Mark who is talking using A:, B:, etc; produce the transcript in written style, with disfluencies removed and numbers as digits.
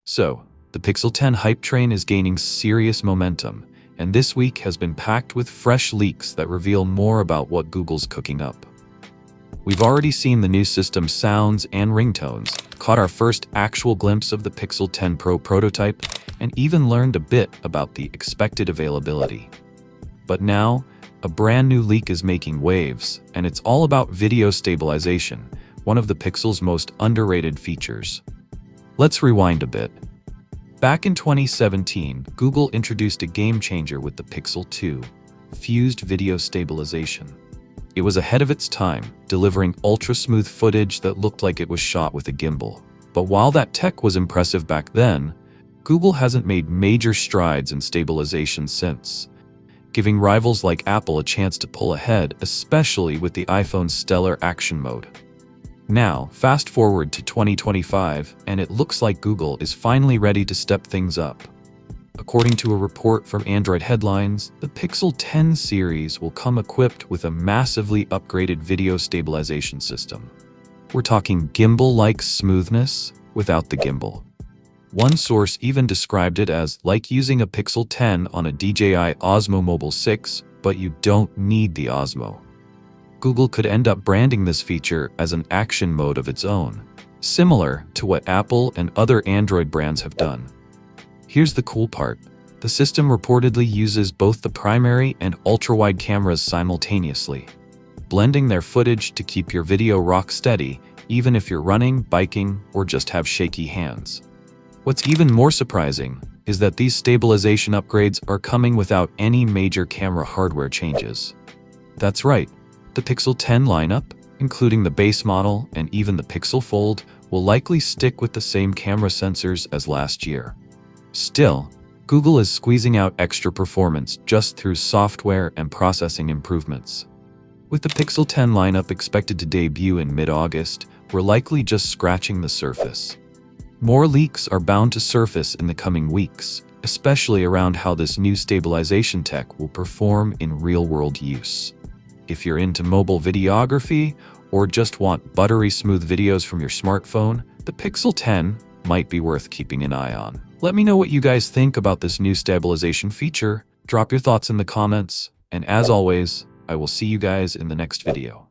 A: So, the Pixel 10 hype train is gaining serious momentum, and this week has been packed with fresh leaks that reveal more about what Google's cooking up. We've already seen the new system's sounds and ringtones, caught our first actual glimpse of the Pixel 10 Pro prototype, and even learned a bit about the expected availability. But now, a brand new leak is making waves, and it's all about video stabilization, one of the Pixel's most underrated features. Let's rewind a bit. Back in 2017, Google introduced a game changer with the Pixel 2, fused video stabilization. It was ahead of its time, delivering ultra-smooth footage that looked like it was shot with a gimbal. But while that tech was impressive back then, Google hasn't made major strides in stabilization since, giving rivals like Apple a chance to pull ahead, especially with the iPhone's stellar action mode. Now, fast forward to 2025, and it looks like Google is finally ready to step things up. According to a report from Android Headlines, the Pixel 10 series will come equipped with a massively upgraded video stabilization system. We're talking gimbal-like smoothness without the gimbal. One source even described it as like using a Pixel 10 on a DJI Osmo Mobile 6, but you don't need the Osmo. Google could end up branding this feature as an action mode of its own, similar to what Apple and other Android brands have done. Here's the cool part. The system reportedly uses both the primary and ultra-wide cameras simultaneously, blending their footage to keep your video rock steady, even if you're running, biking, or just have shaky hands. What's even more surprising is that these stabilization upgrades are coming without any major camera hardware changes. That's right. The Pixel 10 lineup, including the base model and even the Pixel Fold, will likely stick with the same camera sensors as last year. Still, Google is squeezing out extra performance just through software and processing improvements. With the Pixel 10 lineup expected to debut in mid-August, we're likely just scratching the surface. More leaks are bound to surface in the coming weeks, especially around how this new stabilization tech will perform in real-world use. If you're into mobile videography or just want buttery smooth videos from your smartphone, the Pixel 10 might be worth keeping an eye on. Let me know what you guys think about this new stabilization feature. Drop your thoughts in the comments, and as always, I will see you guys in the next video.